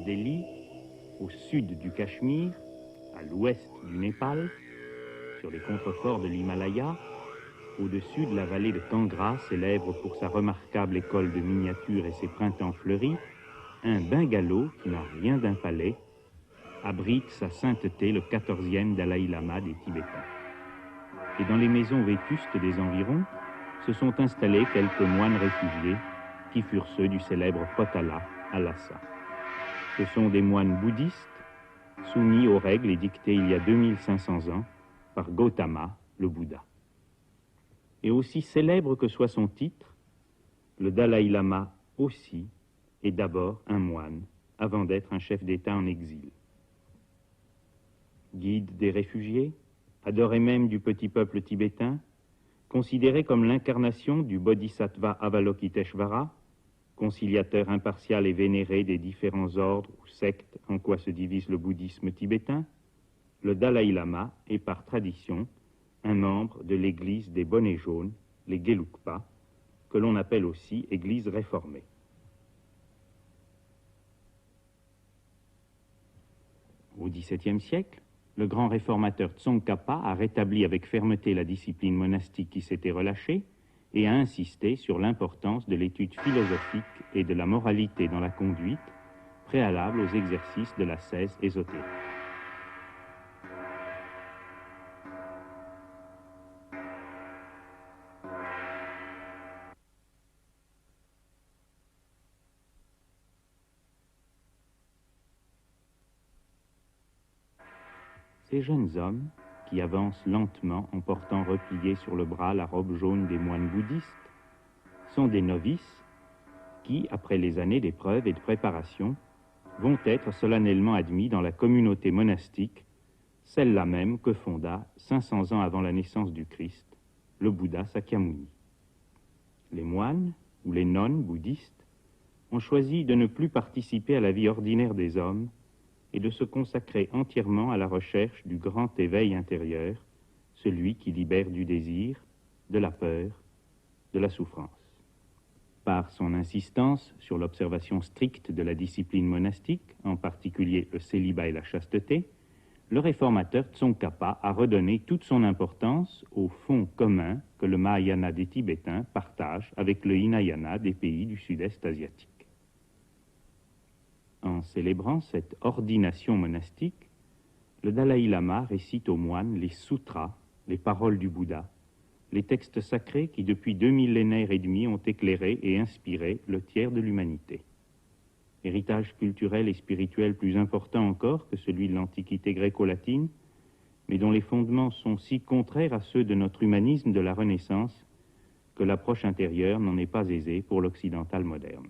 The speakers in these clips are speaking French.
Delhi, au sud du Cachemire, à l'ouest du Népal, sur les contreforts de l'Himalaya, au-dessus de la vallée de Kangra, célèbre pour sa remarquable école de miniatures et ses printemps fleuris, un bungalow qui n'a rien d'un palais abrite sa sainteté le 14e Dalai Lama des Tibétains. Et dans les maisons vétustes des environs, se sont installés quelques moines réfugiés qui furent ceux du célèbre Potala à Lhasa. Ce sont des moines bouddhistes soumis aux règles édictées il y a 2500 ans par Gautama, le Bouddha. Et aussi célèbre que soit son titre, le Dalai Lama aussi est d'abord un moine avant d'être un chef d'État en exil. Guide des réfugiés, adoré même du petit peuple tibétain, considéré comme l'incarnation du Bodhisattva Avalokiteshvara, conciliateur impartial et vénéré des différents ordres ou sectes en quoi se divise le bouddhisme tibétain, le Dalai Lama est par tradition un membre de l'église des bonnets jaunes, les Gelugpa, que l'on appelle aussi église réformée. Au XVIIe siècle, le grand réformateur Tsongkhapa a rétabli avec fermeté la discipline monastique qui s'était relâchée et a insisté sur l'importance de l'étude philosophique et de la moralité dans la conduite, préalable aux exercices de l'ascèse ésotérique. Ces jeunes hommes, qui avancent lentement en portant repliée sur le bras la robe jaune des moines bouddhistes, sont des novices qui, après les années d'épreuve et de préparation, vont être solennellement admis dans la communauté monastique, celle-là même que fonda, 500 ans avant la naissance du Christ, le Bouddha Sakyamuni. Les moines, ou les nonnes bouddhistes, ont choisi de ne plus participer à la vie ordinaire des hommes et de se consacrer entièrement à la recherche du grand éveil intérieur, celui qui libère du désir, de la peur, de la souffrance. Par son insistance sur l'observation stricte de la discipline monastique, en particulier le célibat et la chasteté, le réformateur Tsongkhapa a redonné toute son importance au fond commun que le Mahayana des Tibétains partage avec le Hinayana des pays du sud-est asiatique. En célébrant cette ordination monastique, le Dalai Lama récite aux moines les sutras, les paroles du Bouddha, les textes sacrés qui depuis 2 millénaires et demi ont éclairé et inspiré le tiers de l'humanité. Héritage culturel et spirituel plus important encore que celui de l'Antiquité gréco-latine, mais dont les fondements sont si contraires à ceux de notre humanisme de la Renaissance que l'approche intérieure n'en est pas aisée pour l'occidental moderne.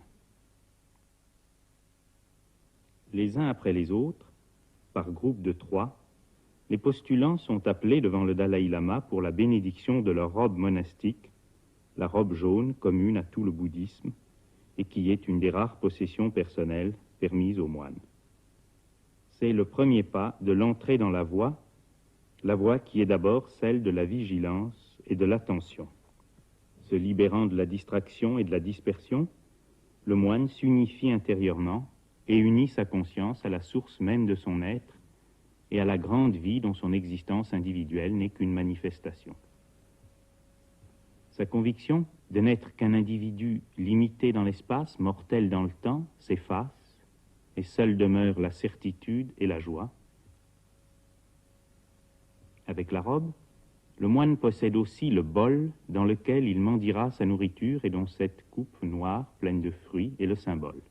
Les uns après les autres, par groupe de 3, les postulants sont appelés devant le Dalai Lama pour la bénédiction de leur robe monastique, la robe jaune commune à tout le bouddhisme, et qui est une des rares possessions personnelles permises aux moines. C'est le premier pas de l'entrée dans la voie qui est d'abord celle de la vigilance et de l'attention. Se libérant de la distraction et de la dispersion, le moine s'unifie intérieurement et unit sa conscience à la source même de son être et à la grande vie dont son existence individuelle n'est qu'une manifestation. Sa conviction de n'être qu'un individu limité dans l'espace, mortel dans le temps, s'efface, et seule demeure la certitude et la joie. Avec la robe, le moine possède aussi le bol dans lequel il mendiera sa nourriture et dont cette coupe noire pleine de fruits est le symbole.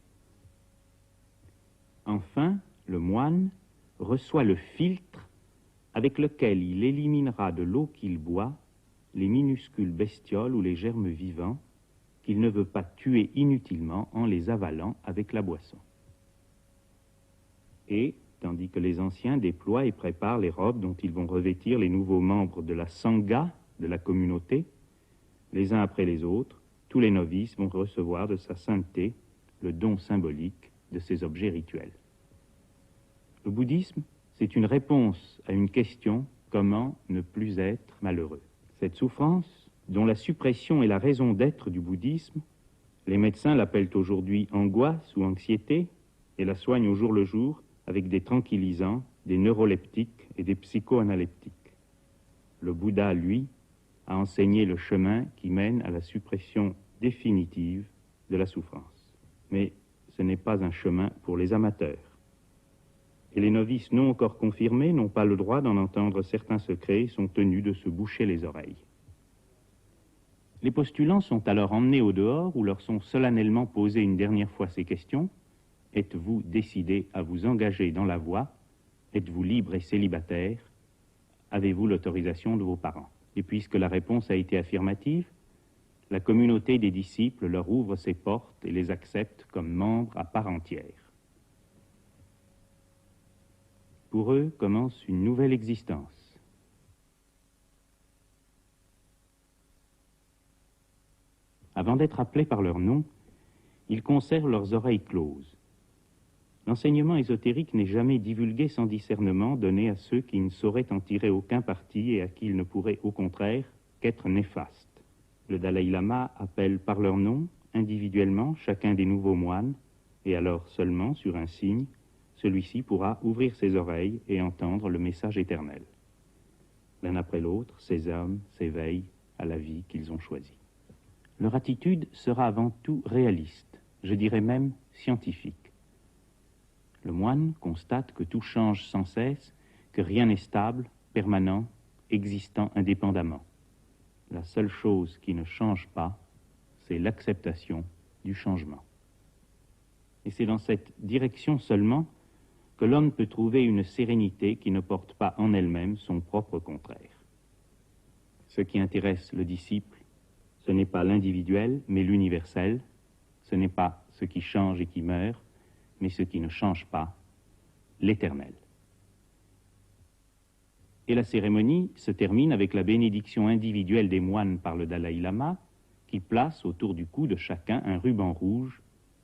Enfin, le moine reçoit le filtre avec lequel il éliminera de l'eau qu'il boit les minuscules bestioles ou les germes vivants qu'il ne veut pas tuer inutilement en les avalant avec la boisson. Et, tandis que les anciens déploient et préparent les robes dont ils vont revêtir les nouveaux membres de la sangha, de la communauté, les uns après les autres, tous les novices vont recevoir de sa sainteté le don symbolique de ces objets rituels. Le bouddhisme, c'est une réponse à une question: comment ne plus être malheureux? Cette souffrance, dont la suppression est la raison d'être du bouddhisme, les médecins l'appellent aujourd'hui angoisse ou anxiété, et la soigne au jour le jour avec des tranquillisants, des neuroleptiques et des psychoanaleptiques. Le Bouddha, lui, a enseigné le chemin qui mène à la suppression définitive de la souffrance. Mais ce n'est pas un chemin pour les amateurs. Et les novices non encore confirmés n'ont pas le droit d'en entendre certains secrets et sont tenus de se boucher les oreilles. Les postulants sont alors emmenés au dehors où leur sont solennellement posées une dernière fois ces questions. Êtes-vous décidé à vous engager dans la voie? Êtes-vous libre et célibataire? Avez-vous l'autorisation de vos parents? Et puisque la réponse a été affirmative, la communauté des disciples leur ouvre ses portes et les accepte comme membres à part entière. Pour eux commence une nouvelle existence. Avant d'être appelés par leur nom, ils conservent leurs oreilles closes. L'enseignement ésotérique n'est jamais divulgué sans discernement, donné à ceux qui ne sauraient en tirer aucun parti et à qui il ne pourrait au contraire qu'être néfaste. Le Dalai Lama appelle par leur nom, individuellement, chacun des nouveaux moines, et alors seulement, sur un signe, celui-ci pourra ouvrir ses oreilles et entendre le message éternel. L'un après l'autre, ces hommes s'éveillent à la vie qu'ils ont choisie. Leur attitude sera avant tout réaliste, je dirais même scientifique. Le moine constate que tout change sans cesse, que rien n'est stable, permanent, existant indépendamment. La seule chose qui ne change pas, c'est l'acceptation du changement. Et c'est dans cette direction seulement que l'homme peut trouver une sérénité qui ne porte pas en elle-même son propre contraire. Ce qui intéresse le disciple, ce n'est pas l'individuel, mais l'universel. Ce n'est pas ce qui change et qui meurt, mais ce qui ne change pas, l'éternel. Et la cérémonie se termine avec la bénédiction individuelle des moines par le Dalai Lama, qui place autour du cou de chacun un ruban rouge,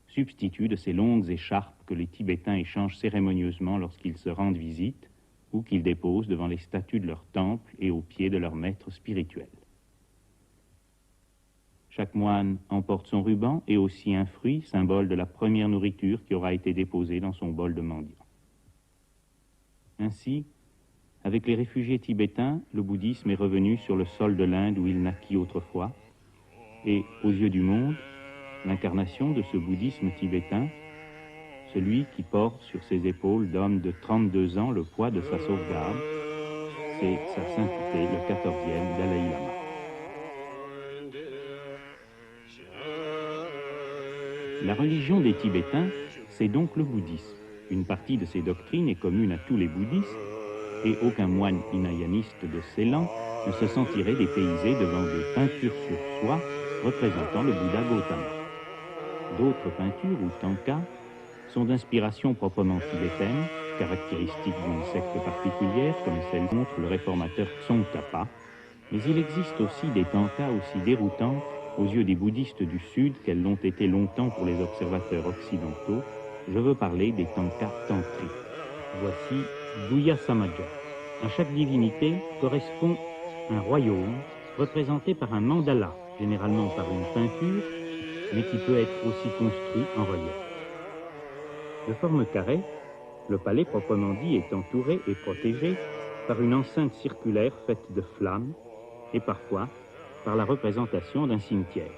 substitut de ces longues écharpes que les Tibétains échangent cérémonieusement lorsqu'ils se rendent visite ou qu'ils déposent devant les statues de leur temple et aux pieds de leur maître spirituel. Chaque moine emporte son ruban et aussi un fruit, symbole de la première nourriture qui aura été déposée dans son bol de mendiant. Ainsi, avec les réfugiés tibétains, le bouddhisme est revenu sur le sol de l'Inde où il naquit autrefois, et aux yeux du monde, l'incarnation de ce bouddhisme tibétain, celui qui porte sur ses épaules d'homme de 32 ans le poids de sa sauvegarde, c'est sa sainteté, le 14e Dalai Lama. La religion des Tibétains, c'est donc le bouddhisme. Une partie de ses doctrines est commune à tous les bouddhistes, et aucun moine hinayaniste de Ceylan ne se sentirait dépaysé devant des peintures sur soie représentant le Bouddha Gautama. D'autres peintures, ou tankas, sont d'inspiration proprement tibétaine, caractéristique d'une secte particulière, comme celle contre le réformateur Tsongkhapa, mais il existe aussi des tankas aussi déroutantes aux yeux des bouddhistes du Sud qu'elles l'ont été longtemps pour les observateurs occidentaux. Je veux parler des tankas tantriques. Voici Guhya Samaja. À chaque divinité correspond un royaume représenté par un mandala, généralement par une peinture, mais qui peut être aussi construit en relief. De forme carrée, le palais proprement dit est entouré et protégé par une enceinte circulaire faite de flammes et parfois par la représentation d'un cimetière.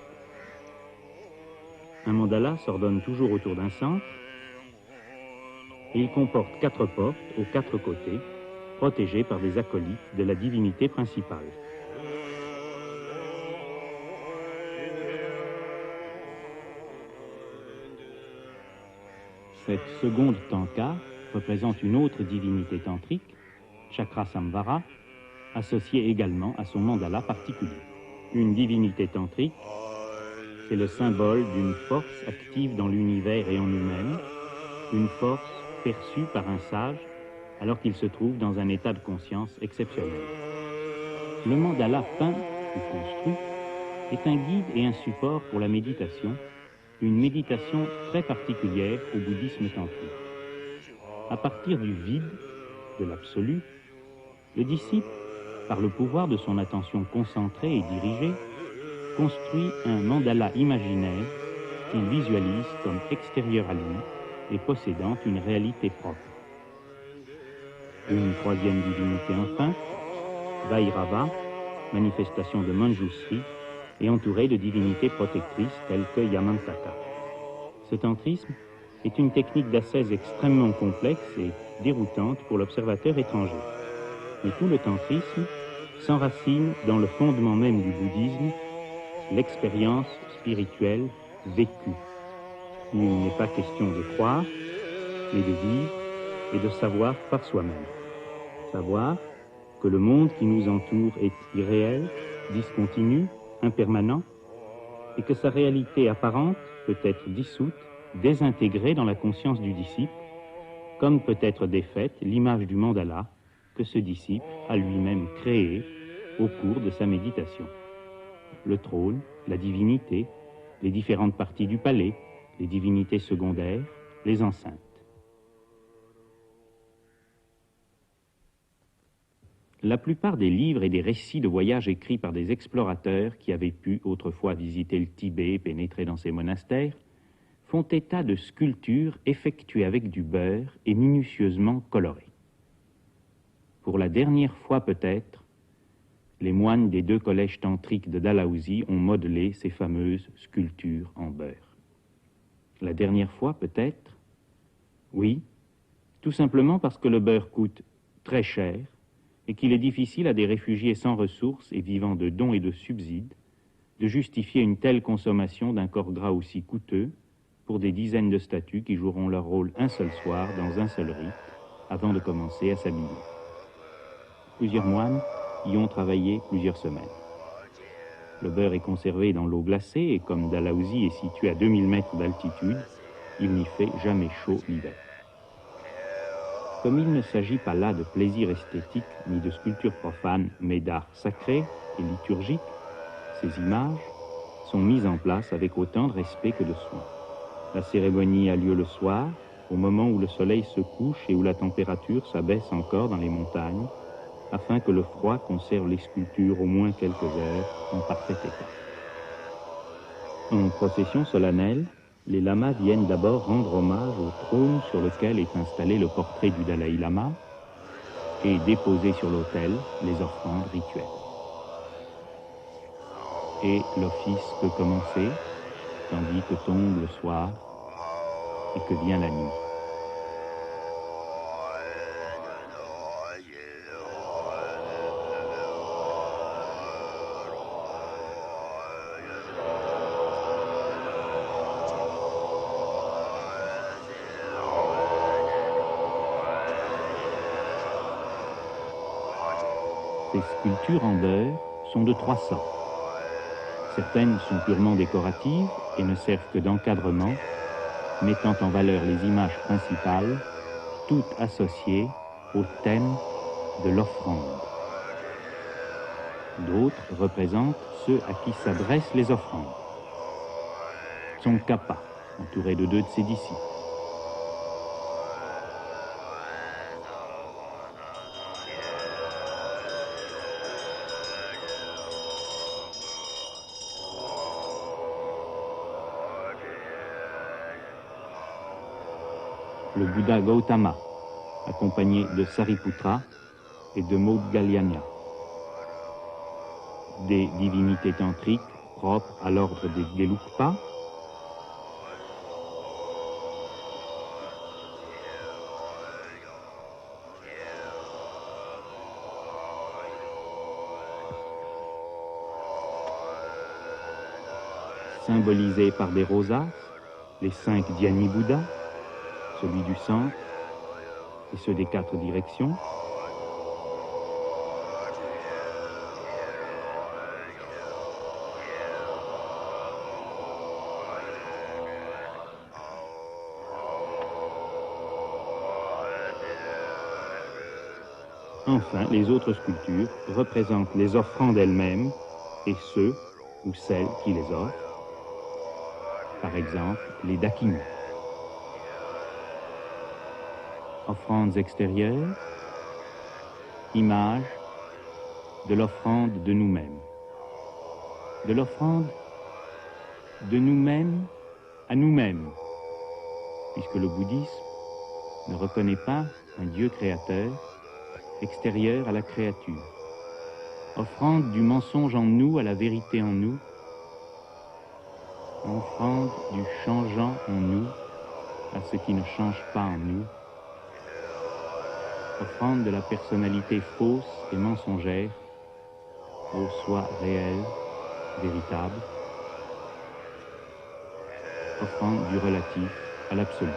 Un mandala s'ordonne toujours autour d'un centre et il comporte 4 portes aux 4 côtés, protégées par des acolytes de la divinité principale. Cette seconde tanka représente une autre divinité tantrique, Chakrasamvara, associée également à son mandala particulier. Une divinité tantrique, c'est le symbole d'une force active dans l'univers et en nous-mêmes, une force perçue par un sage alors qu'il se trouve dans un état de conscience exceptionnel. Le mandala peint ou construit est un guide et un support pour la méditation, une méditation très particulière au bouddhisme tantrique. À partir du vide, de l'absolu, le disciple, par le pouvoir de son attention concentrée et dirigée, construit un mandala imaginaire qu'il visualise comme extérieur à lui et possédant une réalité propre. Une troisième divinité enfin, Bhairava, manifestation de Manjushri, est entourée de divinités protectrices telles que Yamantaka. Ce tantrisme est une technique d'ascèse extrêmement complexe et déroutante pour l'observateur étranger. Mais tout le tantrisme s'enracine dans le fondement même du bouddhisme, l'expérience spirituelle vécue. Il n'est pas question de croire, mais de vivre et de savoir par soi-même. Savoir que le monde qui nous entoure est irréel, discontinu, impermanent, et que sa réalité apparente peut être dissoute, désintégrée dans la conscience du disciple, comme peut être défaite l'image du mandala que ce disciple a lui-même créé au cours de sa méditation. Le trône, la divinité, les différentes parties du palais, les divinités secondaires, les enceintes. La plupart des livres et des récits de voyages écrits par des explorateurs qui avaient pu autrefois visiter le Tibet et pénétrer dans ses monastères font état de sculptures effectuées avec du beurre et minutieusement colorées. Pour la dernière fois peut-être, les moines des 2 collèges tantriques de Dalhousie ont modelé ces fameuses sculptures en beurre. La dernière fois peut-être? Oui, tout simplement parce que le beurre coûte très cher et qu'il est difficile à des réfugiés sans ressources et vivant de dons et de subsides de justifier une telle consommation d'un corps gras aussi coûteux pour des dizaines de statues qui joueront leur rôle un seul soir dans un seul rite avant de commencer à s'habiller. Plusieurs moines y ont travaillé plusieurs semaines. Le beurre est conservé dans l'eau glacée et comme Dalhousie est situé à 2000 mètres d'altitude, il n'y fait jamais chaud l'hiver. Comme il ne s'agit pas là de plaisir esthétique ni de sculpture profane, mais d'art sacré et liturgique, ces images sont mises en place avec autant de respect que de soin. La cérémonie a lieu le soir, au moment où le soleil se couche et où la température s'abaisse encore dans les montagnes, afin que le froid conserve les sculptures au moins quelques heures en parfait état. En procession solennelle, les lamas viennent d'abord rendre hommage au trône sur lequel est installé le portrait du Dalai Lama et déposer sur l'autel les offrandes rituelles. Et l'office peut commencer, tandis que tombe le soir et que vient la nuit. Ces sculptures en beurre sont de 3 sortes. Certaines sont purement décoratives et ne servent que d'encadrement, mettant en valeur les images principales, toutes associées au thème de l'offrande. D'autres représentent ceux à qui s'adressent les offrandes. Tsongkhapa, entouré de 2 de ses disciples. Le Bouddha Gautama, accompagné de Sariputra et de Maudgalyana. Des divinités tantriques propres à l'ordre des Gelugpa, symbolisés par des rosaces, les 5 Dhyani Bouddhas, celui du centre et ceux des 4 directions. Enfin, les autres sculptures représentent les offrandes elles-mêmes et ceux ou celles qui les offrent. Par exemple, les dakini. Offrandes extérieures, image de l'offrande de nous-mêmes. De l'offrande de nous-mêmes à nous-mêmes. puisque le bouddhisme ne reconnaît pas un Dieu créateur extérieur à la créature. Offrande du mensonge en nous à la vérité en nous, offrande du changeant en nous à ce qui ne change pas en nous, offrande de la personnalité fausse et mensongère au soi réel, véritable, offrande du relatif à l'absolu.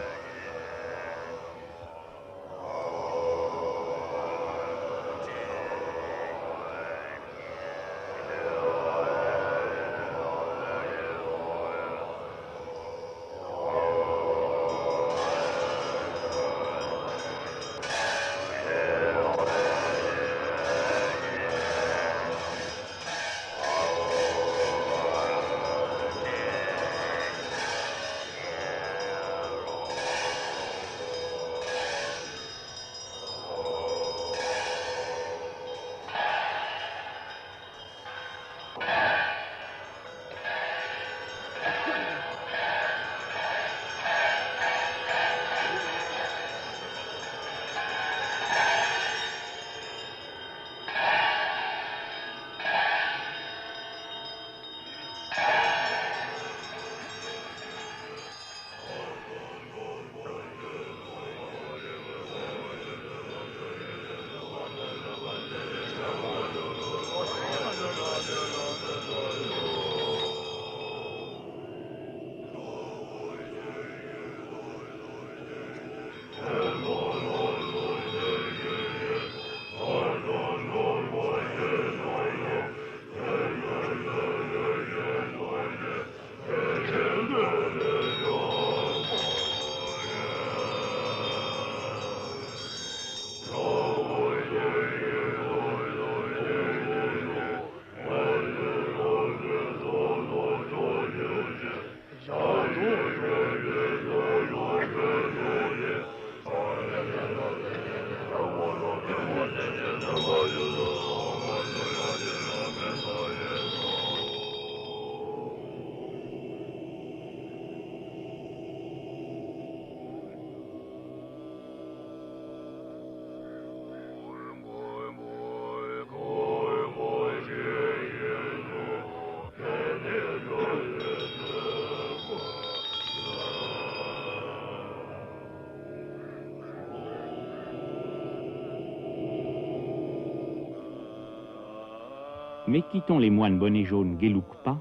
Mais quittons les moines bonnets jaunes Gelugpa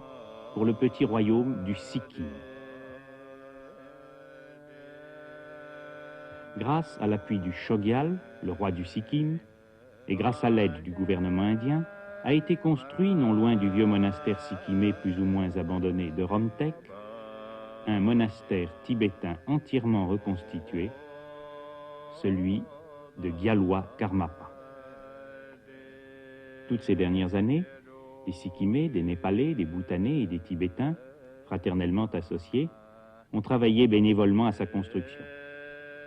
pour le petit royaume du Sikkim. Grâce à l'appui du Chogyal, le roi du Sikkim, et grâce à l'aide du gouvernement indien, a été construit, non loin du vieux monastère sikkimais plus ou moins abandonné de Romtek, un monastère tibétain entièrement reconstitué, celui de Gyalwa Karmapa. Toutes ces dernières années, des Sikkimais, des Népalais, des Bhoutanais et des Tibétains, fraternellement associés, ont travaillé bénévolement à sa construction.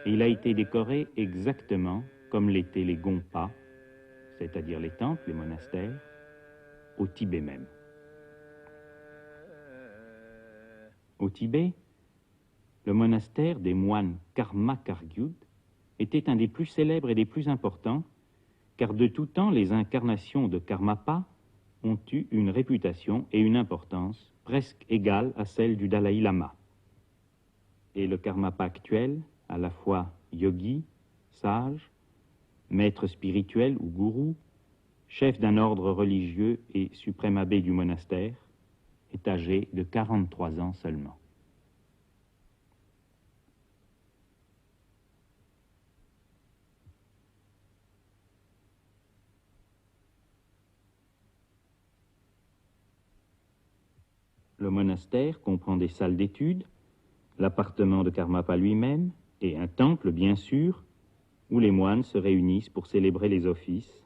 Et il a été décoré exactement comme l'étaient les Gompas, c'est-à-dire les temples, les monastères, au Tibet même. Au Tibet, le monastère des moines Karma Kargyud était un des plus célèbres et des plus importants, car de tout temps, les incarnations de Karmapa ont eu une réputation et une importance presque égales à celles du Dalai Lama. Et le Karmapa actuel, à la fois yogi, sage, maître spirituel ou gourou, chef d'un ordre religieux et suprême abbé du monastère, est âgé de 43 ans seulement. Le monastère comprend des salles d'études, l'appartement de Karmapa lui-même et un temple, bien sûr, où les moines se réunissent pour célébrer les offices.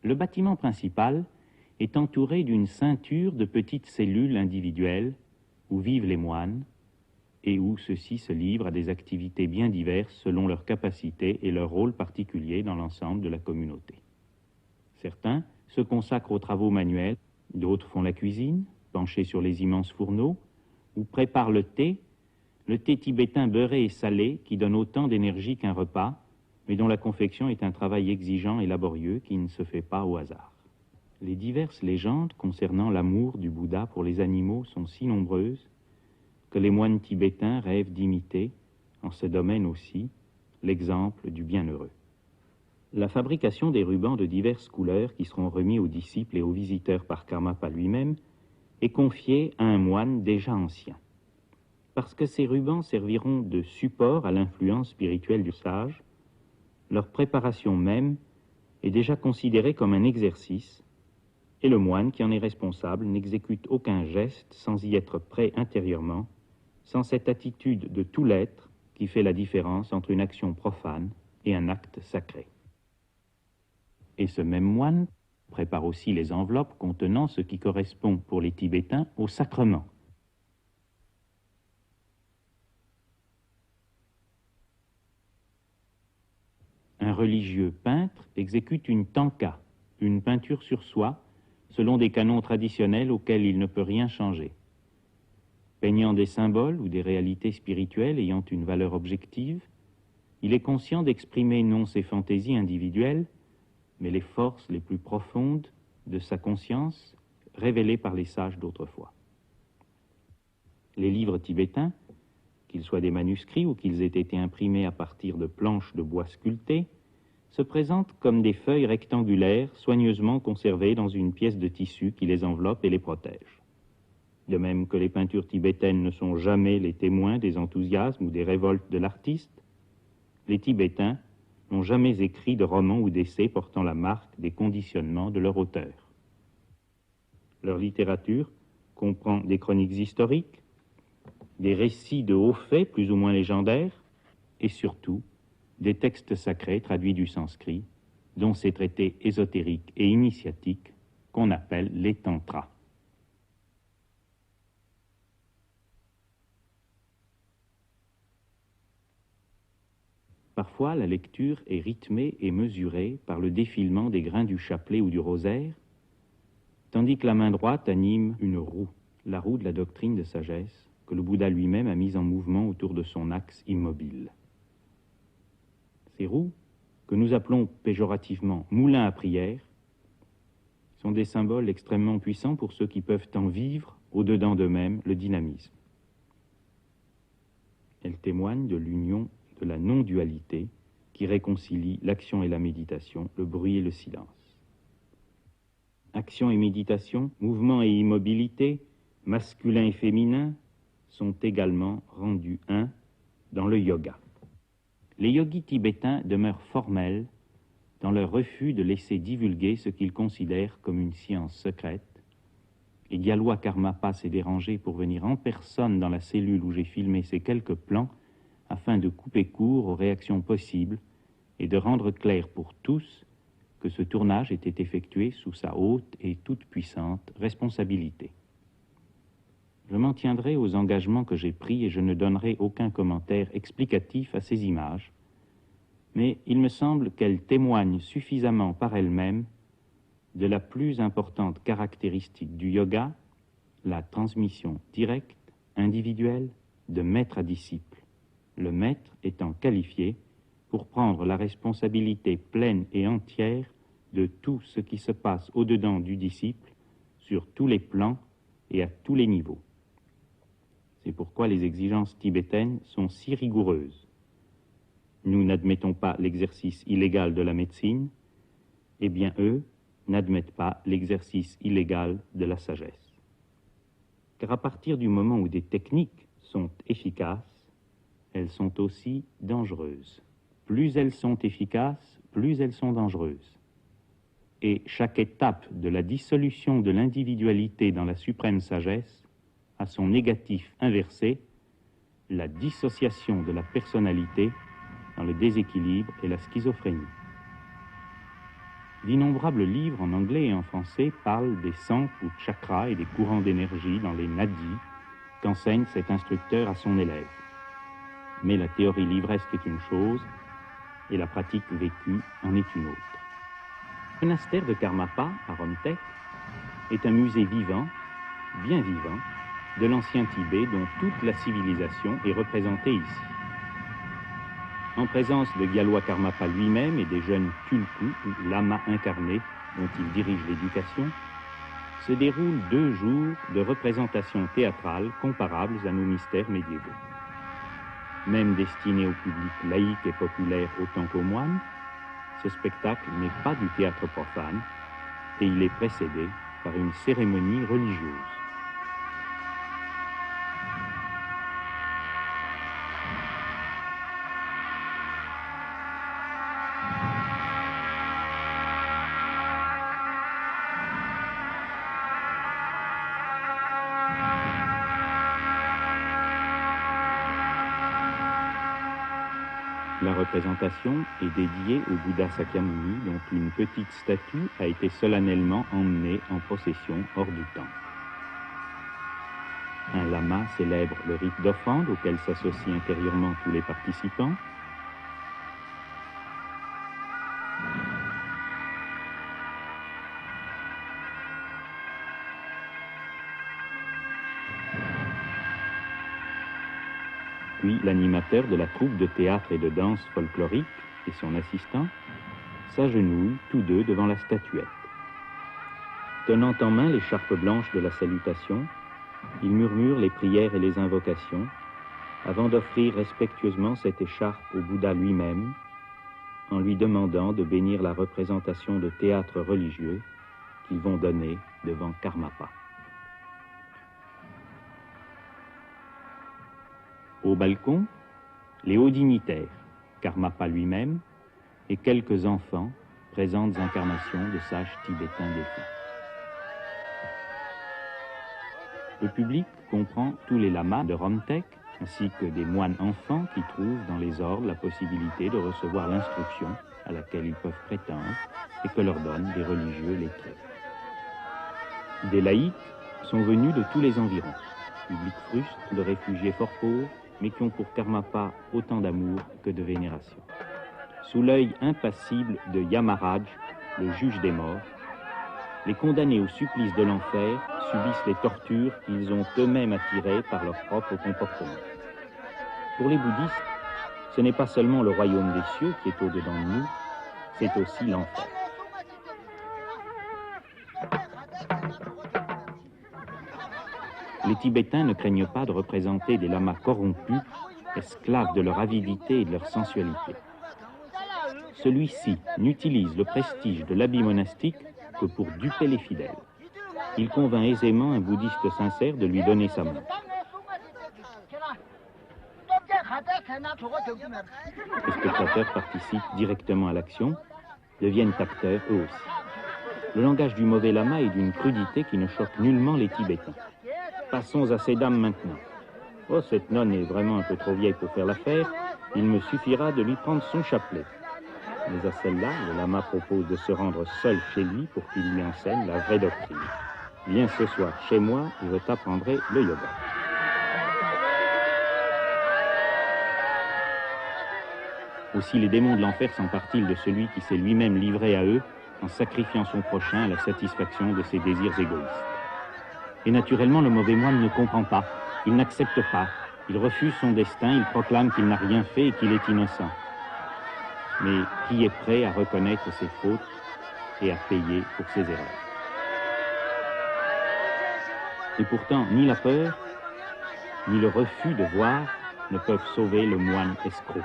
Le bâtiment principal est entouré d'une ceinture de petites cellules individuelles où vivent les moines et où ceux-ci se livrent à des activités bien diverses selon leurs capacités et leur rôle particulier dans l'ensemble de la communauté. Certains se consacrent aux travaux manuels, d'autres font la cuisine, penchés sur les immenses fourneaux, ou préparent le thé, le thé tibétain beurré et salé qui donne autant d'énergie qu'un repas, mais dont la confection est un travail exigeant et laborieux qui ne se fait pas au hasard. Les diverses légendes concernant l'amour du Bouddha pour les animaux sont si nombreuses que les moines tibétains rêvent d'imiter, en ce domaine aussi, l'exemple du bienheureux. La fabrication des rubans de diverses couleurs qui seront remis aux disciples et aux visiteurs par Karmapa lui-même est confiée à un moine déjà ancien. Parce que ces rubans serviront de support à l'influence spirituelle du sage, leur préparation même est déjà considérée comme un exercice, et le moine qui en est responsable n'exécute aucun geste sans y être prêt intérieurement, sans cette attitude de tout l'être qui fait la différence entre une action profane et un acte sacré. Et ce même moine prépare aussi les enveloppes contenant ce qui correspond pour les Tibétains au sacrement. Un religieux peintre exécute une tanka, une peinture sur soie, selon des canons traditionnels auxquels il ne peut rien changer. Peignant des symboles ou des réalités spirituelles ayant une valeur objective, il est conscient d'exprimer non ses fantaisies individuelles, mais les forces les plus profondes de sa conscience révélées par les sages d'autrefois. Les livres tibétains, qu'ils soient des manuscrits ou qu'ils aient été imprimés à partir de planches de bois sculptées, se présentent comme des feuilles rectangulaires soigneusement conservées dans une pièce de tissu qui les enveloppe et les protège. De même que les peintures tibétaines ne sont jamais les témoins des enthousiasmes ou des révoltes de l'artiste, les Tibétains n'ont jamais écrit de romans ou d'essais portant la marque des conditionnements de leur auteur. Leur littérature comprend des chroniques historiques, des récits de hauts faits plus ou moins légendaires, et surtout des textes sacrés traduits du sanskrit, dont ces traités ésotériques et initiatiques qu'on appelle les tantras. Parfois, la lecture est rythmée et mesurée par le défilement des grains du chapelet ou du rosaire, tandis que la main droite anime une roue, la roue de la doctrine de sagesse, que le Bouddha lui-même a mise en mouvement autour de son axe immobile. Ces roues, que nous appelons péjorativement moulins à prière, sont des symboles extrêmement puissants pour ceux qui peuvent en vivre, au-dedans d'eux-mêmes, le dynamisme. Elles témoignent de l'union de la non-dualité qui réconcilie l'action et la méditation, le bruit et le silence. Action et méditation, mouvement et immobilité, masculin et féminin, sont également rendus un dans le yoga. Les yogis tibétains demeurent formels dans leur refus de laisser divulguer ce qu'ils considèrent comme une science secrète, et Gyalwa Karmapa s'est dérangé pour venir en personne dans la cellule où j'ai filmé ces quelques plans afin de couper court aux réactions possibles et de rendre clair pour tous que ce tournage était effectué sous sa haute et toute puissante responsabilité. Je m'en tiendrai aux engagements que j'ai pris et je ne donnerai aucun commentaire explicatif à ces images, mais il me semble qu'elles témoignent suffisamment par elles-mêmes de la plus importante caractéristique du yoga, la transmission directe, individuelle, de maître à disciple, le maître étant qualifié pour prendre la responsabilité pleine et entière de tout ce qui se passe au-dedans du disciple, sur tous les plans et à tous les niveaux. C'est pourquoi les exigences tibétaines sont si rigoureuses. Nous n'admettons pas l'exercice illégal de la médecine, et bien eux n'admettent pas l'exercice illégal de la sagesse. Car à partir du moment où des techniques sont efficaces, elles sont aussi dangereuses. Plus elles sont efficaces, plus elles sont dangereuses. Et chaque étape de la dissolution de l'individualité dans la suprême sagesse a son négatif inversé, la dissociation de la personnalité dans le déséquilibre et la schizophrénie. D'innombrables livres en anglais et en français parlent des centres ou chakras et des courants d'énergie dans les nadis qu'enseigne cet instructeur à son élève. Mais la théorie livresque est une chose et la pratique vécue en est une autre. Le monastère de Karmapa, à Romtek, est un musée vivant, bien vivant, de l'ancien Tibet dont toute la civilisation est représentée ici. En présence de Gyalwa Karmapa lui-même et des jeunes tulkus, ou lamas incarnés, dont il dirige l'éducation, se déroulent 2 jours de représentations théâtrales comparables à nos mystères médiévaux. Même destiné au public laïque et populaire autant qu'aux moines, ce spectacle n'est pas du théâtre profane et il est précédé par une cérémonie religieuse. La représentation est dédiée au Bouddha Sakyamuni dont une petite statue a été solennellement emmenée en procession hors du temple. Un lama célèbre le rite d'offrande auquel s'associent intérieurement tous les participants. Puis l'animateur de la troupe de théâtre et de danse folklorique et son assistant s'agenouillent tous deux devant la statuette. Tenant en main l'écharpe blanche de la salutation, ils murmurent les prières et les invocations avant d'offrir respectueusement cette écharpe au Bouddha lui-même en lui demandant de bénir la représentation de théâtre religieux qu'ils vont donner devant Karmapa. Au balcon, les hauts dignitaires, Karmapa lui-même, et quelques enfants, présentes incarnations de sages tibétains défunts. Le public comprend tous les lamas de Romtek, ainsi que des moines enfants qui trouvent dans les ordres la possibilité de recevoir l'instruction à laquelle ils peuvent prétendre et que leur donnent des religieux lettrés. Des laïcs sont venus de tous les environs, public frustre de réfugiés fort pauvres, mais qui ont pour Karmapa autant d'amour que de vénération. Sous l'œil impassible de Yamaraj, le juge des morts, les condamnés au supplice de l'enfer subissent les tortures qu'ils ont eux-mêmes attirées par leur propre comportement. Pour les bouddhistes, ce n'est pas seulement le royaume des cieux qui est au-dedans de nous, c'est aussi l'enfer. Les Tibétains ne craignent pas de représenter des lamas corrompus, esclaves de leur avidité et de leur sensualité. Celui-ci n'utilise le prestige de l'habit monastique que pour duper les fidèles. Il convainc aisément un bouddhiste sincère de lui donner sa main. Les spectateurs participent directement à l'action, deviennent acteurs eux aussi. Le langage du mauvais lama est d'une crudité qui ne choque nullement les Tibétains. Passons à ces dames maintenant. Oh, cette nonne est vraiment un peu trop vieille pour faire l'affaire. Il me suffira de lui prendre son chapelet. Mais à celle-là, le lama propose de se rendre seul chez lui pour qu'il lui enseigne la vraie doctrine. Viens ce soir chez moi et je t'apprendrai le yoga. Aussi les démons de l'enfer s'emparent-ils de celui qui s'est lui-même livré à eux en sacrifiant son prochain à la satisfaction de ses désirs égoïstes. Et naturellement, le mauvais moine ne comprend pas, il n'accepte pas, il refuse son destin, il proclame qu'il n'a rien fait et qu'il est innocent. Mais qui est prêt à reconnaître ses fautes et à payer pour ses erreurs? Et pourtant, ni la peur, ni le refus de voir ne peuvent sauver le moine escroc.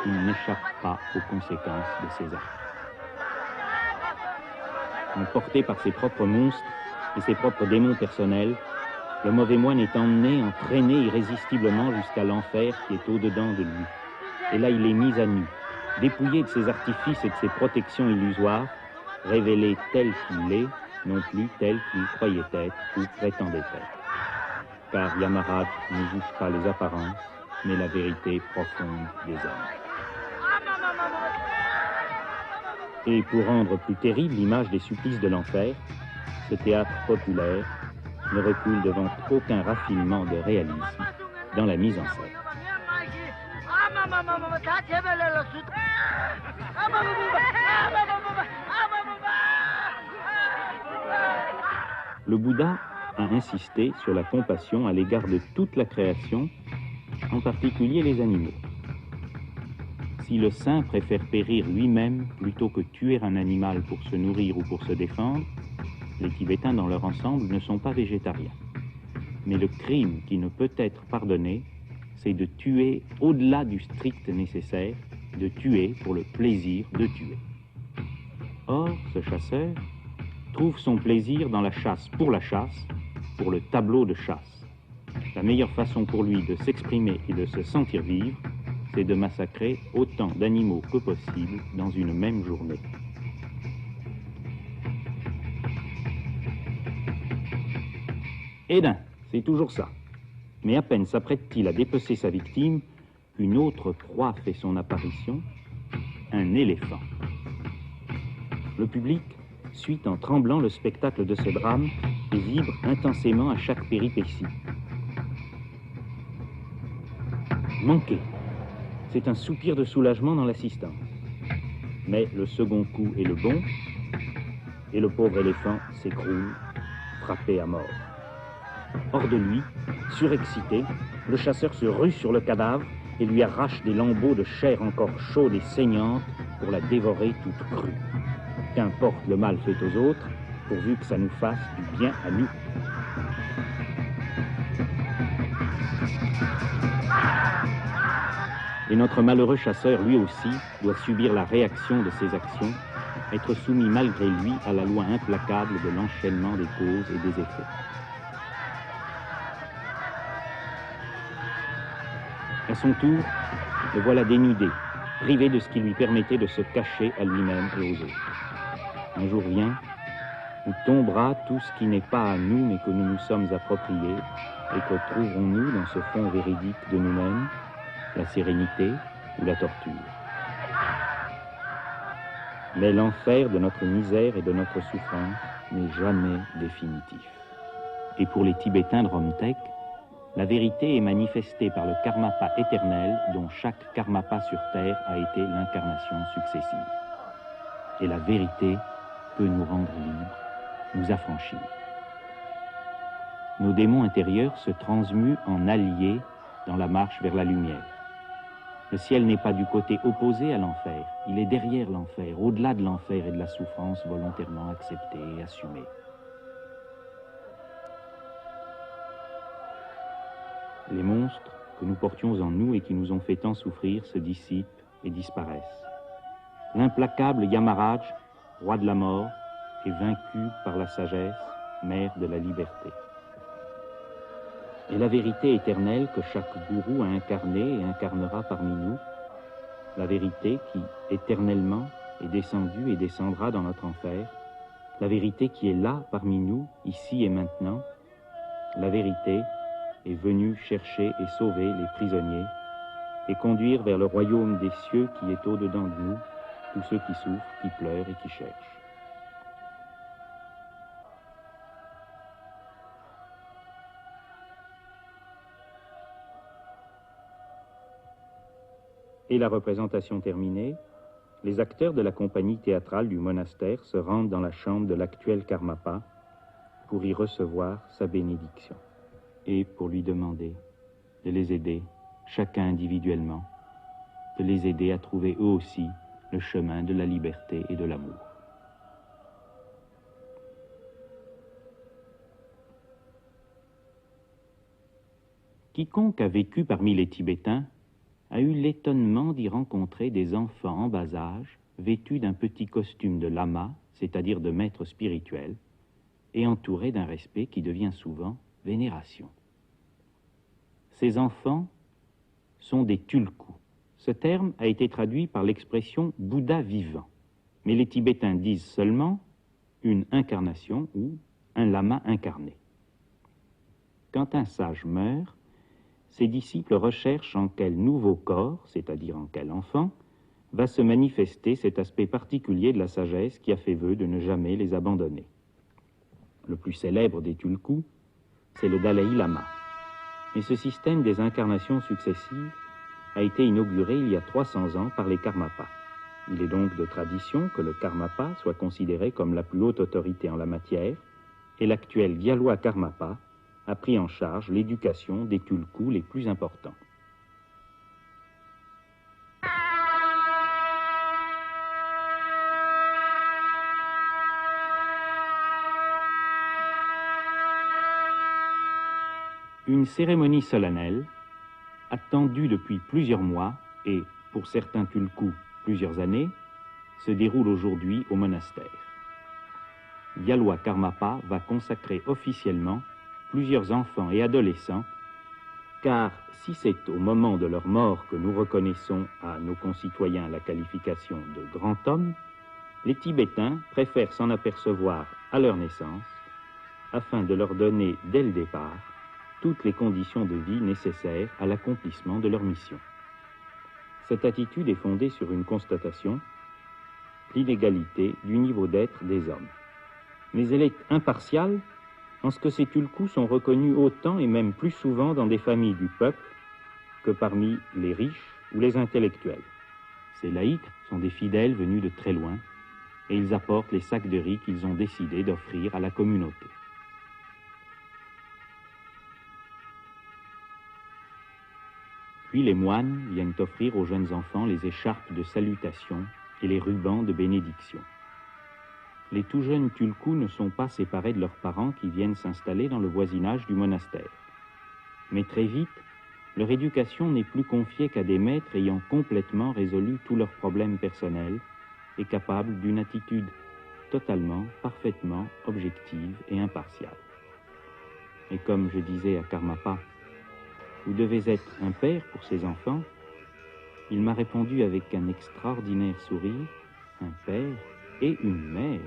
Il n'échappe pas aux conséquences de ses actes. Emporté par ses propres monstres et ses propres démons personnels, le mauvais moine est emmené, entraîné irrésistiblement jusqu'à l'enfer qui est au-dedans de lui. Et là, il est mis à nu, dépouillé de ses artifices et de ses protections illusoires, révélé tel qu'il est, non plus tel qu'il croyait être ou prétendait être. Car Yamaraj ne juge pas les apparences, mais la vérité profonde des âmes. Et pour rendre plus terrible l'image des supplices de l'enfer, ce théâtre populaire ne recule devant aucun raffinement de réalisme dans la mise en scène. Le Bouddha a insisté sur la compassion à l'égard de toute la création, en particulier les animaux. Si le saint préfère périr lui-même plutôt que tuer un animal pour se nourrir ou pour se défendre, les Tibétains dans leur ensemble ne sont pas végétariens. Mais le crime qui ne peut être pardonné, c'est de tuer au-delà du strict nécessaire, de tuer pour le plaisir de tuer. Or, ce chasseur trouve son plaisir dans la chasse, pour le tableau de chasse. La meilleure façon pour lui de s'exprimer et de se sentir vivre, c'est de massacrer autant d'animaux que possible dans une même journée. Hédin, c'est toujours ça. Mais à peine s'apprête-t-il à dépecer sa victime, qu'une autre proie fait son apparition, un éléphant. Le public suit en tremblant le spectacle de ce drame et vibre intensément à chaque péripétie. Manqué. C'est un soupir de soulagement dans l'assistance. Mais le second coup est le bon, et le pauvre éléphant s'écroule, frappé à mort. Hors de lui, surexcité, le chasseur se rue sur le cadavre et lui arrache des lambeaux de chair encore chaude et saignante pour la dévorer toute crue. Qu'importe le mal fait aux autres, pourvu que ça nous fasse du bien à nous. Et notre malheureux chasseur, lui aussi, doit subir la réaction de ses actions, être soumis malgré lui à la loi implacable de l'enchaînement des causes et des effets. À son tour, le voilà dénudé, privé de ce qui lui permettait de se cacher à lui-même et aux autres. Un jour vient où tombera tout ce qui n'est pas à nous mais que nous nous sommes appropriés, et que trouverons-nous dans ce fond véridique de nous-mêmes, la sérénité ou la torture. Mais l'enfer de notre misère et de notre souffrance n'est jamais définitif. Et pour les Tibétains de Romtek, la vérité est manifestée par le karmapa éternel dont chaque karmapa sur terre a été l'incarnation successive. Et la vérité peut nous rendre libres, nous affranchir. Nos démons intérieurs se transmuent en alliés dans la marche vers la lumière. Le ciel n'est pas du côté opposé à l'enfer, il est derrière l'enfer, au-delà de l'enfer et de la souffrance volontairement acceptée et assumée. Les monstres que nous portions en nous et qui nous ont fait tant souffrir se dissipent et disparaissent. L'implacable Yamaraj, roi de la mort, est vaincu par la sagesse, mère de la liberté. Et la vérité éternelle que chaque gourou a incarnée et incarnera parmi nous, la vérité qui, éternellement, est descendue et descendra dans notre enfer, la vérité qui est là parmi nous, ici et maintenant, la vérité est venue chercher et sauver les prisonniers et conduire vers le royaume des cieux qui est au-dedans de nous tous ceux qui souffrent, qui pleurent et qui cherchent. Et la représentation terminée, les acteurs de la compagnie théâtrale du monastère se rendent dans la chambre de l'actuel Karmapa pour y recevoir sa bénédiction et pour lui demander de les aider, chacun individuellement, de les aider à trouver eux aussi le chemin de la liberté et de l'amour. Quiconque a vécu parmi les Tibétains a eu l'étonnement d'y rencontrer des enfants en bas âge, vêtus d'un petit costume de lama, c'est-à-dire de maître spirituel, et entourés d'un respect qui devient souvent vénération. Ces enfants sont des tulkus. Ce terme a été traduit par l'expression Bouddha vivant, mais les Tibétains disent seulement une incarnation ou un lama incarné. Quand un sage meurt, ses disciples recherchent en quel nouveau corps, c'est-à-dire en quel enfant, va se manifester cet aspect particulier de la sagesse qui a fait vœu de ne jamais les abandonner. Le plus célèbre des tulkus, c'est le Dalai Lama. Mais ce système des incarnations successives a été inauguré il y a 300 ans par les Karmapas. Il est donc de tradition que le Karmapa soit considéré comme la plus haute autorité en la matière et l'actuel Gyalwa Karmapa a pris en charge l'éducation des Tulkus les plus importants. Une cérémonie solennelle, attendue depuis plusieurs mois et, pour certains Tulkus, plusieurs années, se déroule aujourd'hui au monastère. Gyalwa Karmapa va consacrer officiellement plusieurs enfants et adolescents, car si c'est au moment de leur mort que nous reconnaissons à nos concitoyens la qualification de grand homme, les Tibétains préfèrent s'en apercevoir à leur naissance, afin de leur donner dès le départ toutes les conditions de vie nécessaires à l'accomplissement de leur mission. Cette attitude est fondée sur une constatation, l'inégalité du niveau d'être des hommes. Mais elle est impartiale en ce que ces Tulkus sont reconnus autant et même plus souvent dans des familles du peuple que parmi les riches ou les intellectuels. Ces laïcs sont des fidèles venus de très loin et ils apportent les sacs de riz qu'ils ont décidé d'offrir à la communauté. Puis les moines viennent offrir aux jeunes enfants les écharpes de salutation et les rubans de bénédiction. Les tout jeunes Tulkus ne sont pas séparés de leurs parents qui viennent s'installer dans le voisinage du monastère. Mais très vite, leur éducation n'est plus confiée qu'à des maîtres ayant complètement résolu tous leurs problèmes personnels et capables d'une attitude totalement, parfaitement objective et impartiale. Et comme je disais à Karmapa, vous devez être un père pour ces enfants, il m'a répondu avec un extraordinaire sourire, un père et une mère.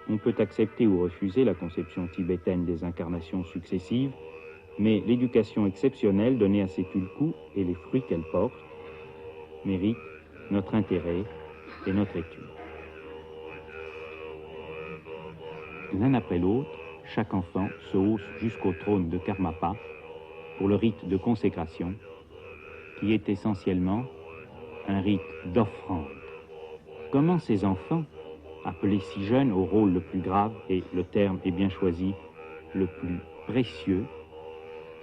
On peut accepter ou refuser la conception tibétaine des incarnations successives, mais l'éducation exceptionnelle donnée à ces Tulkus et les fruits qu'elle porte méritent notre intérêt et notre étude. L'un après l'autre, chaque enfant se hausse jusqu'au trône de Karmapa pour le rite de consécration, qui est essentiellement un rite d'offrande. Comment ces enfants, appelés si jeunes au rôle le plus grave, et le terme est bien choisi, le plus précieux,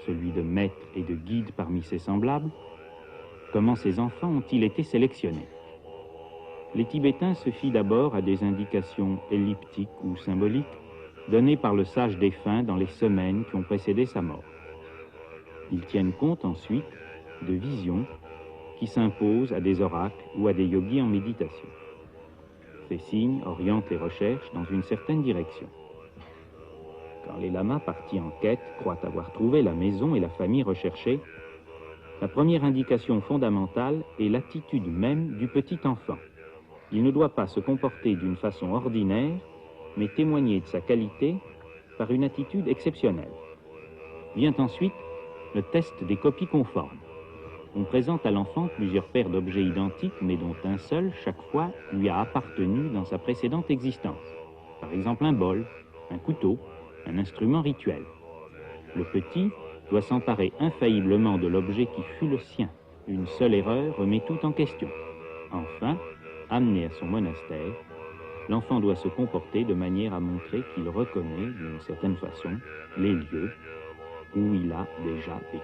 celui de maître et de guide parmi ses semblables, comment ces enfants ont-ils été sélectionnés? Les Tibétains se fient d'abord à des indications elliptiques ou symboliques données par le sage défunt dans les semaines qui ont précédé sa mort. Ils tiennent compte ensuite de visions qui s'imposent à des oracles ou à des yogis en méditation. Ces signes orientent les recherches dans une certaine direction. Quand les lamas partis en quête croient avoir trouvé la maison et la famille recherchées, la première indication fondamentale est l'attitude même du petit enfant. Il ne doit pas se comporter d'une façon ordinaire, mais témoigner de sa qualité par une attitude exceptionnelle. Vient ensuite le test des copies conformes. On présente à l'enfant plusieurs paires d'objets identiques, mais dont un seul, chaque fois, lui a appartenu dans sa précédente existence. Par exemple, un bol, un couteau, un instrument rituel. Le petit doit s'emparer infailliblement de l'objet qui fut le sien. Une seule erreur remet tout en question. Enfin, amené à son monastère, l'enfant doit se comporter de manière à montrer qu'il reconnaît, d'une certaine façon, les lieux où il a déjà vécu.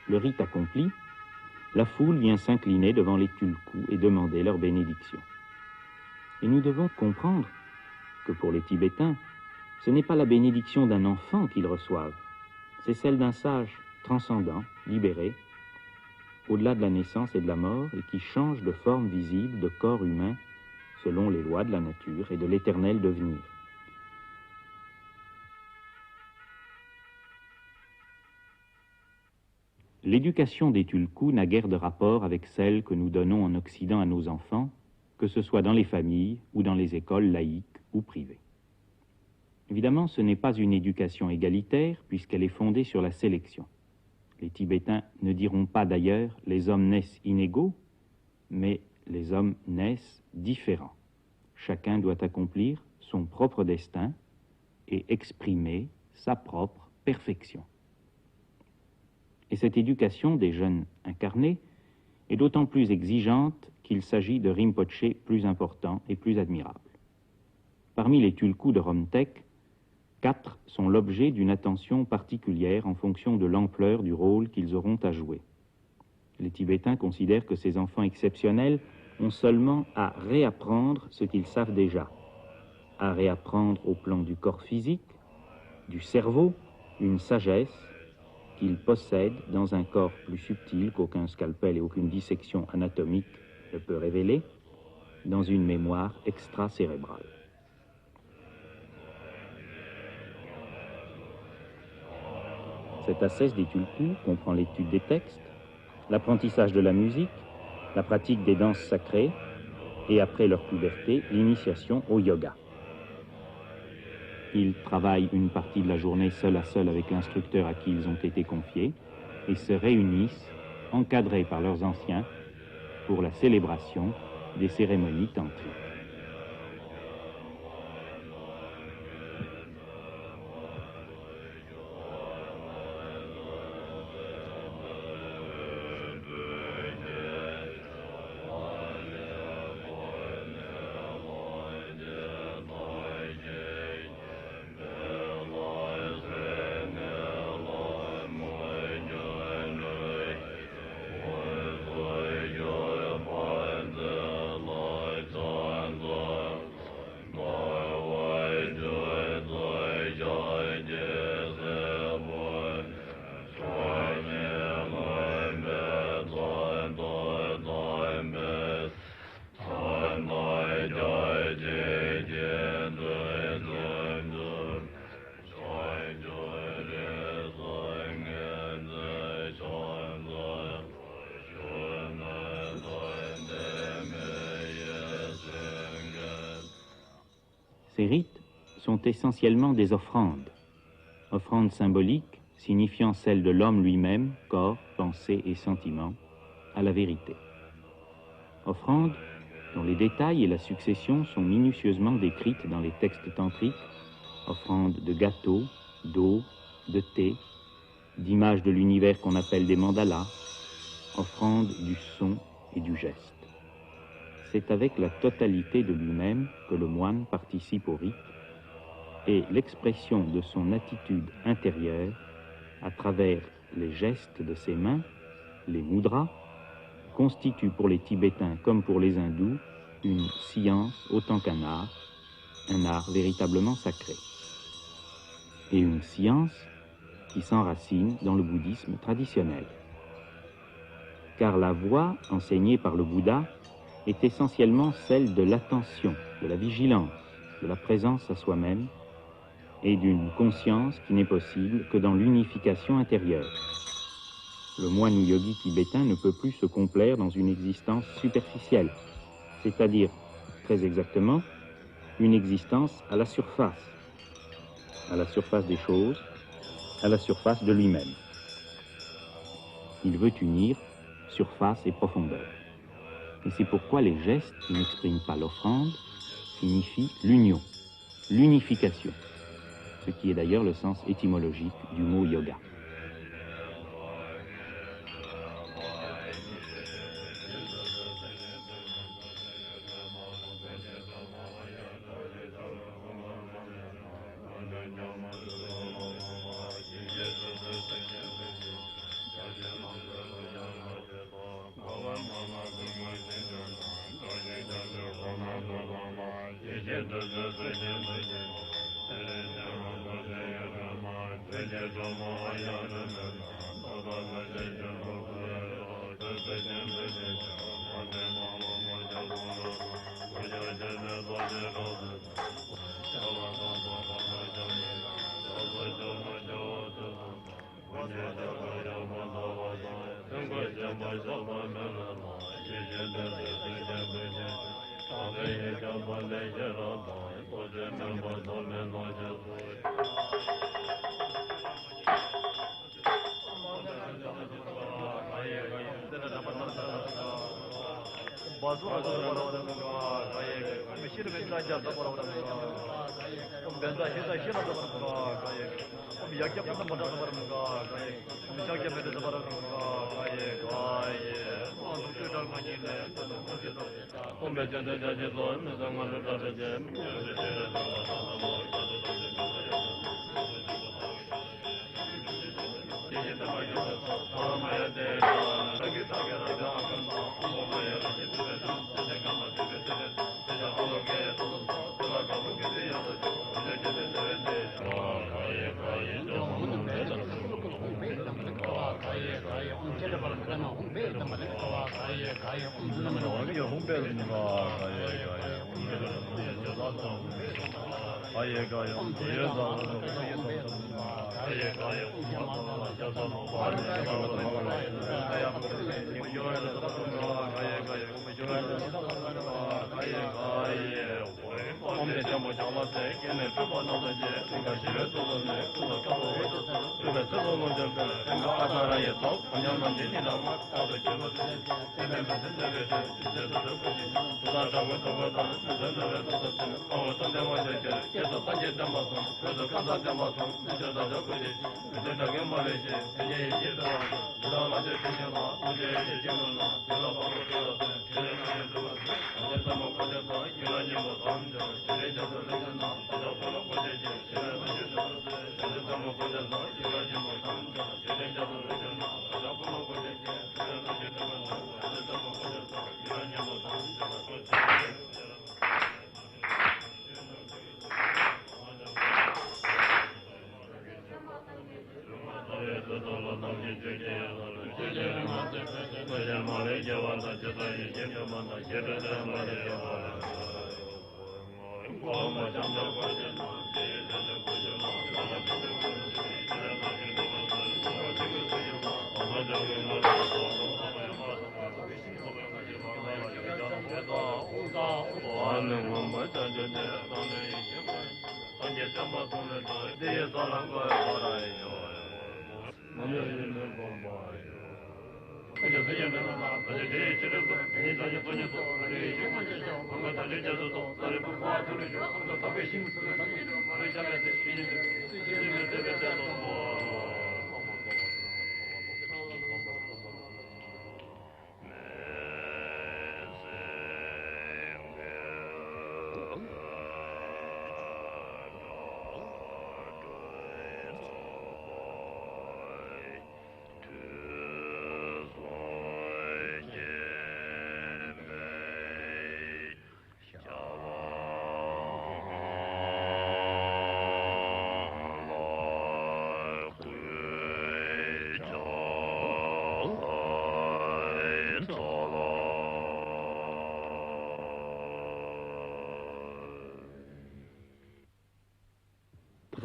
Le rite accompli, la foule vient s'incliner devant les Tulkus et demander leur bénédiction. Et nous devons comprendre que pour les Tibétains, ce n'est pas la bénédiction d'un enfant qu'ils reçoivent, c'est celle d'un sage transcendant, libéré, au-delà de la naissance et de la mort, et qui change de forme visible de corps humain selon les lois de la nature et de l'éternel devenir. L'éducation des Tulkus n'a guère de rapport avec celle que nous donnons en Occident à nos enfants, que ce soit dans les familles ou dans les écoles laïques ou privées. Évidemment, ce n'est pas une éducation égalitaire puisqu'elle est fondée sur la sélection. Les Tibétains ne diront pas d'ailleurs « les hommes naissent inégaux », mais « les hommes naissent différents ». Chacun doit accomplir son propre destin et exprimer sa propre perfection. Et cette éducation des jeunes incarnés est d'autant plus exigeante qu'il s'agit de Rinpoché plus importants et plus admirables. Parmi les tulkus de Romtek, 4 sont l'objet d'une attention particulière en fonction de l'ampleur du rôle qu'ils auront à jouer. Les Tibétains considèrent que ces enfants exceptionnels ont seulement à réapprendre ce qu'ils savent déjà, à réapprendre au plan du corps physique, du cerveau, une sagesse qu'ils possèdent dans un corps plus subtil qu'aucun scalpel et aucune dissection anatomique ne peut révéler, dans une mémoire extracérébrale. Cette ascèse des tulkus comprend l'étude des textes, l'apprentissage de la musique, la pratique des danses sacrées et, après leur puberté, l'initiation au yoga. Ils travaillent une partie de la journée seul à seul avec l'instructeur à qui ils ont été confiés et se réunissent, encadrés par leurs anciens, pour la célébration des cérémonies tantriques. Ces rites sont essentiellement des offrandes symboliques signifiant celle de l'homme lui-même, corps, pensée et sentiment, à la vérité. Offrandes dont les détails et la succession sont minutieusement décrites dans les textes tantriques, offrandes de gâteaux, d'eau, de thé, d'images de l'univers qu'on appelle des mandalas, offrandes du son et du geste. C'est avec la totalité de lui-même que le moine participe au rite et l'expression de son attitude intérieure à travers les gestes de ses mains, les mudras, constitue pour les Tibétains comme pour les Hindous une science autant qu'un art véritablement sacré. Et une science qui s'enracine dans le bouddhisme traditionnel. Car la voie enseignée par le Bouddha est essentiellement celle de l'attention, de la vigilance, de la présence à soi-même et d'une conscience qui n'est possible que dans l'unification intérieure. Le moine ou yogi tibétain ne peut plus se complaire dans une existence superficielle, c'est-à-dire, très exactement, une existence à la surface des choses, à la surface de lui-même. Il veut unir surface et profondeur. Et c'est pourquoi les gestes qui n'expriment pas l'offrande signifient l'union, l'unification, ce qui est d'ailleurs le sens étymologique du mot yoga.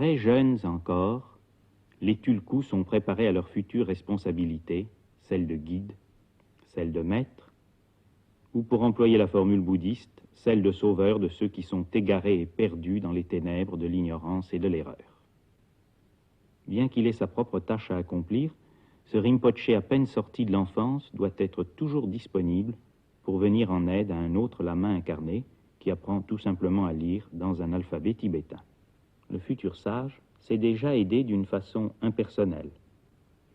Très jeunes encore, les tulkus sont préparés à leur future responsabilité, celle de guide, celle de maître, ou pour employer la formule bouddhiste, celle de sauveur de ceux qui sont égarés et perdus dans les ténèbres de l'ignorance et de l'erreur. Bien qu'il ait sa propre tâche à accomplir, ce Rinpoché à peine sorti de l'enfance doit être toujours disponible pour venir en aide à un autre lama incarné qui apprend tout simplement à lire dans un alphabet tibétain. Le futur sage s'est déjà aidé d'une façon impersonnelle,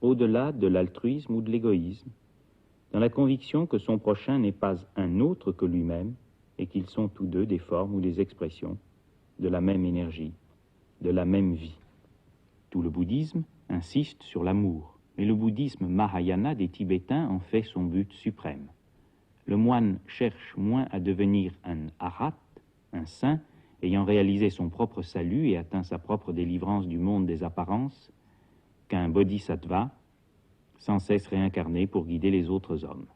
au-delà de l'altruisme ou de l'égoïsme, dans la conviction que son prochain n'est pas un autre que lui-même et qu'ils sont tous deux des formes ou des expressions de la même énergie, de la même vie. Tout le bouddhisme insiste sur l'amour, mais le bouddhisme Mahayana des Tibétains en fait son but suprême. Le moine cherche moins à devenir un arhat, un saint, ayant réalisé son propre salut et atteint sa propre délivrance du monde des apparences, qu'un bodhisattva, sans cesse réincarné pour guider les autres hommes.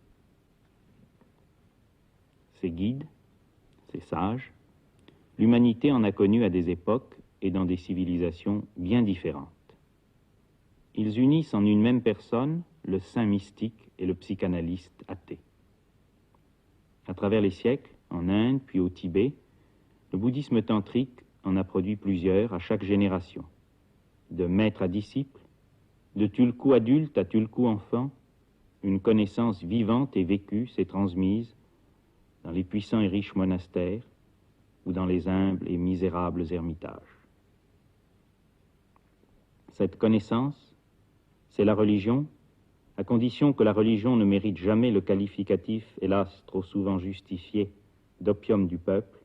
Ces guides, ces sages, l'humanité en a connu à des époques et dans des civilisations bien différentes. Ils unissent en une même personne le saint mystique et le psychanalyste athée. À travers les siècles, en Inde puis au Tibet, le bouddhisme tantrique en a produit plusieurs à chaque génération. De maître à disciple, de tulku adulte à tulku enfant, une connaissance vivante et vécue s'est transmise dans les puissants et riches monastères ou dans les humbles et misérables ermitages. Cette connaissance, c'est la religion, à condition que la religion ne mérite jamais le qualificatif, hélas trop souvent justifié, d'opium du peuple,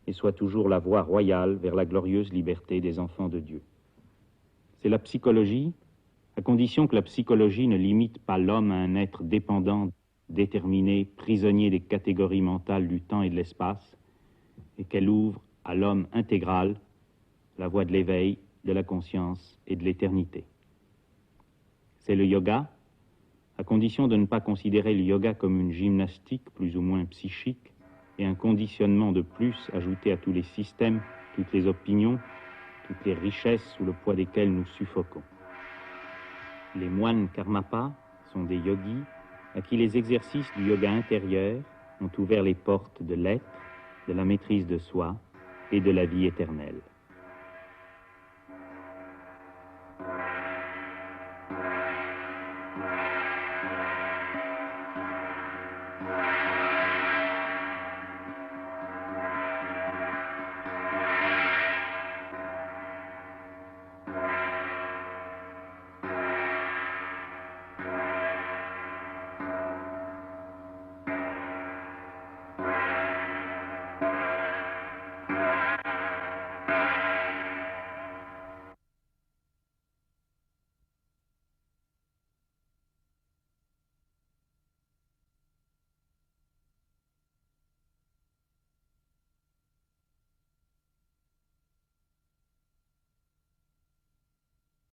et soit toujours la voie royale vers la glorieuse liberté des enfants de Dieu. C'est la psychologie, à condition que la psychologie ne limite pas l'homme à un être dépendant, déterminé, prisonnier des catégories mentales du temps et de l'espace, et qu'elle ouvre à l'homme intégral la voie de l'éveil, de la conscience et de l'éternité. C'est le yoga, à condition de ne pas considérer le yoga comme une gymnastique plus ou moins psychique et un conditionnement de plus ajouté à tous les systèmes, toutes les opinions, toutes les richesses sous le poids desquelles nous suffoquons. Les moines Karmapa sont des yogis à qui les exercices du yoga intérieur ont ouvert les portes de l'être, de la maîtrise de soi et de la vie éternelle.